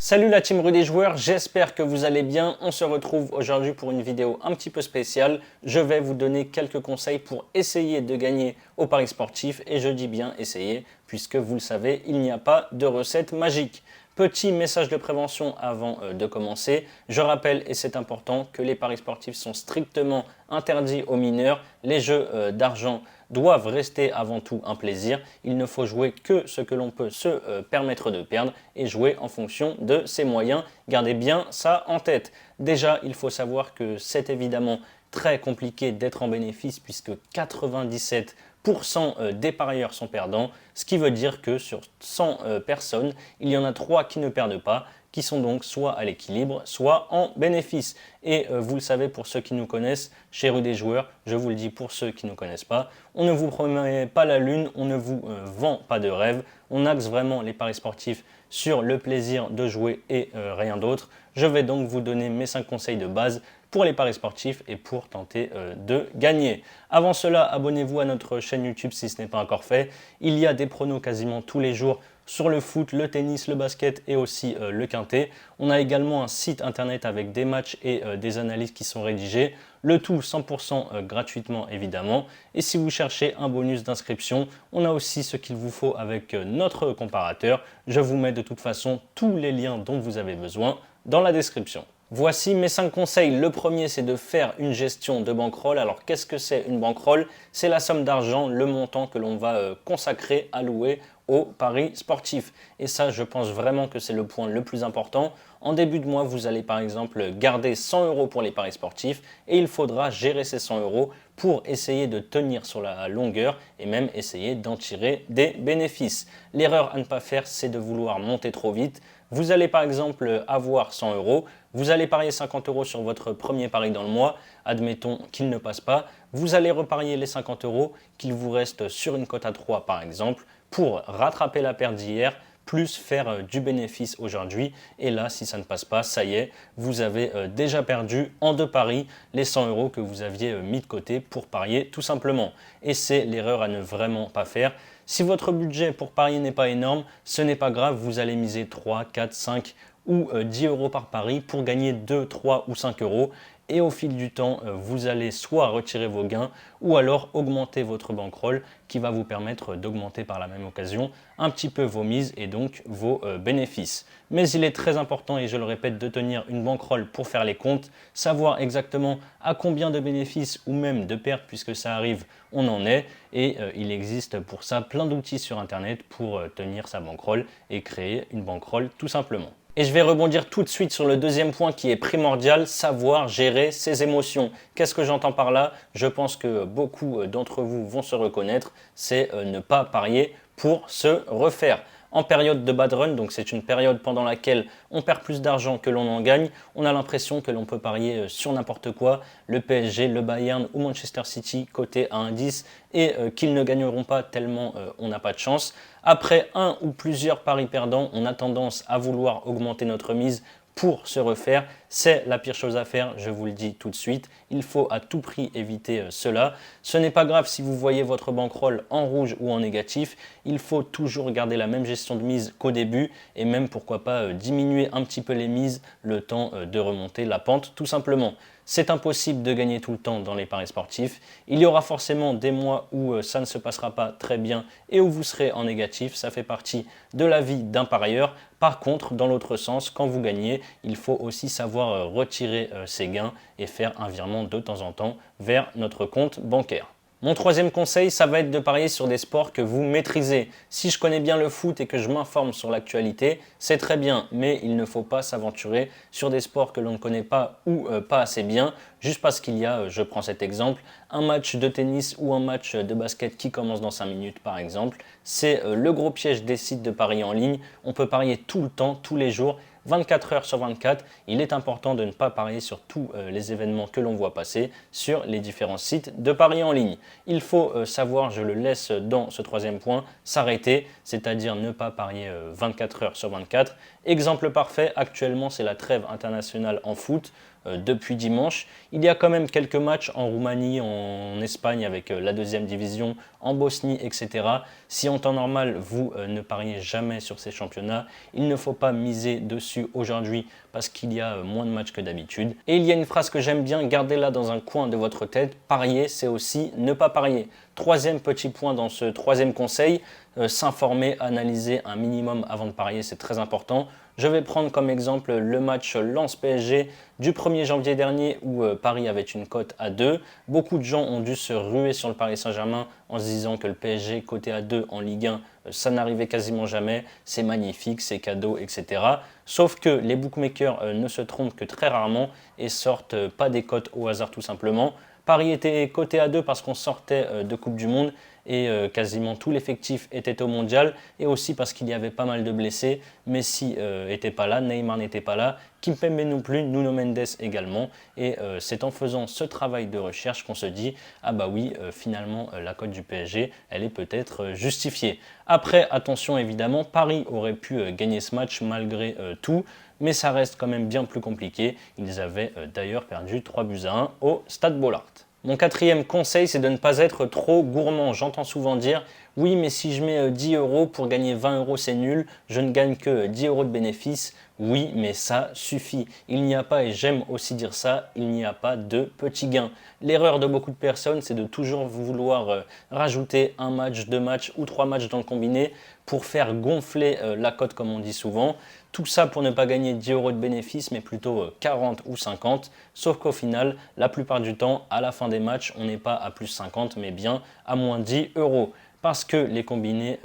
Salut la team Rue des joueurs, j'espère que vous allez bien. On se retrouve aujourd'hui pour une vidéo un petit peu spéciale. Je vais vous donner quelques conseils pour essayer de gagner au paris sportif. Et je dis bien essayer, puisque vous le savez, il n'y a pas de recette magique. Petit message de prévention avant de commencer. Je rappelle, et c'est important, que les paris sportifs sont strictement interdits aux mineurs. Les jeux d'argent doivent rester avant tout un plaisir. Il ne faut jouer que ce que l'on peut se permettre de perdre et jouer en fonction de ses moyens. Gardez bien ça en tête. Déjà, il faut savoir que c'est évidemment très compliqué d'être en bénéfice puisque 97% des parieurs sont perdants, ce qui veut dire que sur 100 personnes, il y en a 3 qui ne perdent pas, qui sont donc soit à l'équilibre, soit en bénéfice. Et vous le savez pour ceux qui nous connaissent, chez Rue des joueurs, je vous le dis pour ceux qui ne connaissent pas, on ne vous promet pas la lune, on ne vous vend pas de rêve, on axe vraiment les paris sportifs sur le plaisir de jouer et rien d'autre. Je vais donc vous donner mes 5 conseils de base pour les paris sportifs et pour tenter de gagner. Avant cela, abonnez-vous à notre chaîne YouTube si ce n'est pas encore fait. Il y a des pronos quasiment tous les jours sur le foot, le tennis, le basket et aussi le quintet. On a également un site internet avec des matchs et des analyses qui sont rédigées. Le tout 100% gratuitement évidemment. Et si vous cherchez un bonus d'inscription, on a aussi ce qu'il vous faut avec notre comparateur. Je vous mets de toute façon tous les liens dont vous avez besoin dans la description. Voici mes 5 conseils. Le premier, c'est de faire une gestion de bankroll. Alors, qu'est-ce que c'est une bankroll? C'est la somme d'argent, le montant que l'on va consacrer, allouer au paris sportif. Et ça, je pense vraiment que c'est le point le plus important. En début de mois, vous allez par exemple garder 100 € pour les paris sportifs et il faudra gérer ces 100 € pour essayer de tenir sur la longueur et même essayer d'en tirer des bénéfices. L'erreur à ne pas faire, c'est de vouloir monter trop vite. Vous allez par exemple avoir 100 €, vous allez parier 50 € sur votre premier pari dans le mois, admettons qu'il ne passe pas, vous allez reparier les 50 € qu'il vous reste sur une cote à 3 par exemple, pour rattraper la perte d'hier, plus faire du bénéfice aujourd'hui. Et là, si ça ne passe pas, ça y est, vous avez déjà perdu en 2 paris les 100 € que vous aviez mis de côté pour parier tout simplement. Et c'est l'erreur à ne vraiment pas faire. Si votre budget pour parier n'est pas énorme, ce n'est pas grave, vous allez miser 3, 4, 5 ou 10 € par pari pour gagner 2, 3 ou 5 €. Et au fil du temps, vous allez soit retirer vos gains ou alors augmenter votre bankroll qui va vous permettre d'augmenter par la même occasion un petit peu vos mises et donc vos bénéfices. Mais il est très important, et je le répète, de tenir une bankroll pour faire les comptes, savoir exactement à combien de bénéfices ou même de pertes, puisque ça arrive, on en est. Et il existe pour ça plein d'outils sur Internet pour tenir sa bankroll et créer une bankroll tout simplement. Et je vais rebondir tout de suite sur le deuxième point qui est primordial, savoir gérer ses émotions. Qu'est-ce que j'entends par là? Je pense que beaucoup d'entre vous vont se reconnaître, c'est ne pas parier pour se refaire. En période de bad run, donc c'est une période pendant laquelle on perd plus d'argent que l'on en gagne, on a l'impression que l'on peut parier sur n'importe quoi, le PSG, le Bayern ou Manchester City coté à 1,10 et qu'ils ne gagneront pas tellement on n'a pas de chance. Après un ou plusieurs paris perdants, on a tendance à vouloir augmenter notre mise pour se refaire. C'est la pire chose à faire, je vous le dis tout de suite. Il faut à tout prix éviter cela. Ce n'est pas grave si vous voyez votre bankroll en rouge ou en négatif. Il faut toujours garder la même gestion de mise qu'au début et même pourquoi pas diminuer un petit peu les mises le temps de remonter la pente tout simplement. C'est impossible de gagner tout le temps dans les paris sportifs. Il y aura forcément des mois où ça ne se passera pas très bien et où vous serez en négatif. Ça fait partie de la vie d'un parieur. Par contre, dans l'autre sens, quand vous gagnez, il faut aussi savoir retirer ses gains et faire un virement de temps en temps vers notre compte bancaire. Mon troisième conseil, ça va être de parier sur des sports que vous maîtrisez. Si je connais bien le foot et que je m'informe sur l'actualité, c'est très bien, mais il ne faut pas s'aventurer sur des sports que l'on ne connaît pas ou pas assez bien, juste parce qu'il y a, je prends cet exemple, un match de tennis ou un match de basket qui commence dans 5 minutes par exemple. C'est le gros piège des sites de paris en ligne. On peut parier tout le temps, tous les jours, 24 heures sur 24, il est important de ne pas parier sur tous les événements que l'on voit passer sur les différents sites de paris en ligne. Il faut savoir, je le laisse dans ce troisième point, s'arrêter, c'est-à-dire ne pas parier 24 heures sur 24 Exemple parfait, actuellement c'est la trêve internationale en foot depuis dimanche. Il y a quand même quelques matchs en Roumanie, en Espagne avec la deuxième division, en Bosnie, etc. Si en temps normal vous ne pariez jamais sur ces championnats, il ne faut pas miser dessus aujourd'hui parce qu'il y a moins de matchs que d'habitude. Et il y a une phrase que j'aime bien, gardez-la dans un coin de votre tête, parier c'est aussi ne pas parier. Troisième petit point dans ce troisième conseil, s'informer, analyser un minimum avant de parier, c'est très important. Je vais prendre comme exemple le match Lens-PSG du 1er janvier dernier où Paris avait une cote à 2. Beaucoup de gens ont dû se ruer sur le Paris Saint-Germain en se disant que le PSG coté à 2 en Ligue 1, ça n'arrivait quasiment jamais, c'est magnifique, c'est cadeau, etc. Sauf que les bookmakers ne se trompent que très rarement et sortent pas des cotes au hasard tout simplement. Paris était coté à 2 parce qu'on sortait de Coupe du Monde et quasiment tout l'effectif était au mondial et aussi parce qu'il y avait pas mal de blessés. Messi n'était pas là, Neymar n'était pas là, Kimpembe non plus, Nuno Mendes également. Et c'est en faisant ce travail de recherche qu'on se dit « Ah bah oui, finalement la cote du PSG, elle est peut-être justifiée ». Après, attention évidemment, Paris aurait pu gagner ce match malgré tout. Mais ça reste quand même bien plus compliqué. Ils avaient d'ailleurs perdu 3-1 au Stade Bollaert. Mon quatrième conseil, c'est de ne pas être trop gourmand. J'entends souvent dire « Oui, mais si je mets 10 euros pour gagner 20 euros, c'est nul. Je ne gagne que 10 euros de bénéfice. » Oui, mais ça suffit. Il n'y a pas, et j'aime aussi dire ça, il n'y a pas de petits gains. L'erreur de beaucoup de personnes, c'est de toujours vouloir rajouter un match, 2 matchs ou 3 matchs dans le combiné pour faire gonfler la cote comme on dit souvent. Tout ça pour ne pas gagner 10 euros de bénéfice, mais plutôt 40 ou 50. Sauf qu'au final, la plupart du temps, à la fin des matchs, on n'est pas à plus 50, mais bien à moins 10 euros. Parce que les combinés,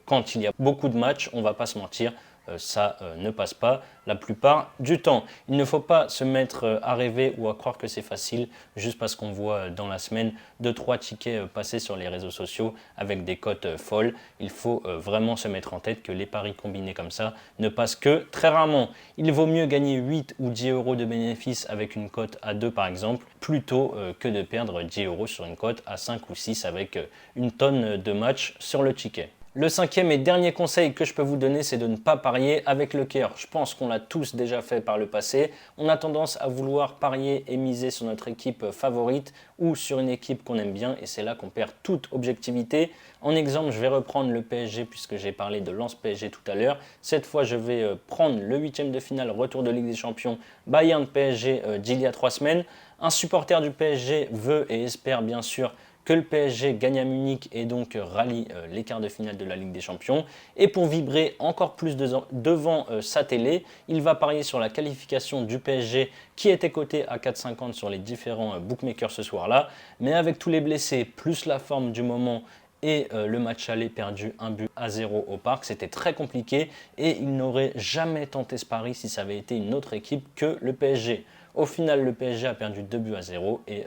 quand il y a beaucoup de matchs, on ne va pas se mentir, ça ne passe pas la plupart du temps. Il ne faut pas se mettre à rêver ou à croire que c'est facile juste parce qu'on voit dans la semaine 2-3 tickets passer sur les réseaux sociaux avec des cotes folles. Il faut vraiment se mettre en tête que les paris combinés comme ça ne passent que très rarement. Il vaut mieux gagner 8 ou 10 euros de bénéfice avec une cote à 2 par exemple, plutôt que de perdre 10 euros sur une cote à 5 ou 6 avec une tonne de matchs sur le ticket. Le cinquième et dernier conseil que je peux vous donner, c'est de ne pas parier avec le cœur. Je pense qu'on l'a tous déjà fait par le passé. On a tendance à vouloir parier et miser sur notre équipe favorite ou sur une équipe qu'on aime bien et c'est là qu'on perd toute objectivité. En exemple, je vais reprendre le PSG puisque j'ai parlé de Lens PSG tout à l'heure. Cette fois, je vais prendre le huitième de finale retour de Ligue des Champions Bayern PSG d'il y a 3 semaines. Un supporter du PSG veut et espère bien sûr que le PSG gagne à Munich et donc rallie les quarts de finale de la Ligue des Champions. Et pour vibrer encore plus devant sa télé, il va parier sur la qualification du PSG qui était coté à 4,50 sur les différents bookmakers ce soir-là. Mais avec tous les blessés, plus la forme du moment et le match aller perdu 1-0 au Parc, c'était très compliqué et il n'aurait jamais tenté ce pari si ça avait été une autre équipe que le PSG. Au final, le PSG a perdu 2-0 et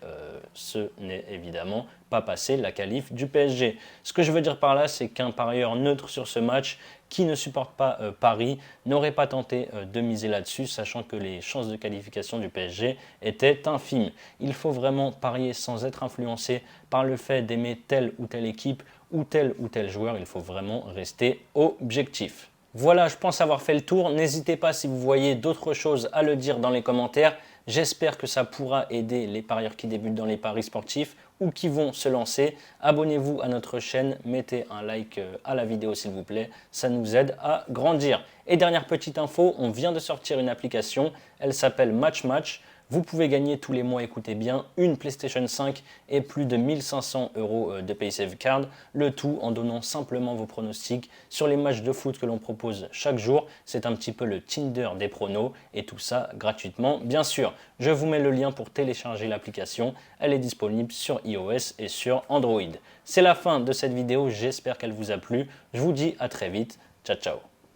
ce n'est évidemment pas passé la qualif du PSG. Ce que je veux dire par là, c'est qu'un parieur neutre sur ce match qui ne supporte pas Paris n'aurait pas tenté de miser là-dessus, sachant que les chances de qualification du PSG étaient infimes. Il faut vraiment parier sans être influencé par le fait d'aimer telle ou telle équipe ou tel joueur. Il faut vraiment rester objectif. Voilà, je pense avoir fait le tour. N'hésitez pas si vous voyez d'autres choses à le dire dans les commentaires. J'espère que ça pourra aider les parieurs qui débutent dans les paris sportifs ou qui vont se lancer. Abonnez-vous à notre chaîne, mettez un like à la vidéo s'il vous plaît, ça nous aide à grandir. Et dernière petite info, on vient de sortir une application, elle s'appelle Match Match. Vous pouvez gagner tous les mois, écoutez bien, une PlayStation 5 et plus de 1500 € de PaySave Card, le tout en donnant simplement vos pronostics sur les matchs de foot que l'on propose chaque jour. C'est un petit peu le Tinder des pronos et tout ça gratuitement, bien sûr. Je vous mets le lien pour télécharger l'application, elle est disponible sur iOS et sur Android. C'est la fin de cette vidéo, j'espère qu'elle vous a plu. Je vous dis à très vite, ciao ciao.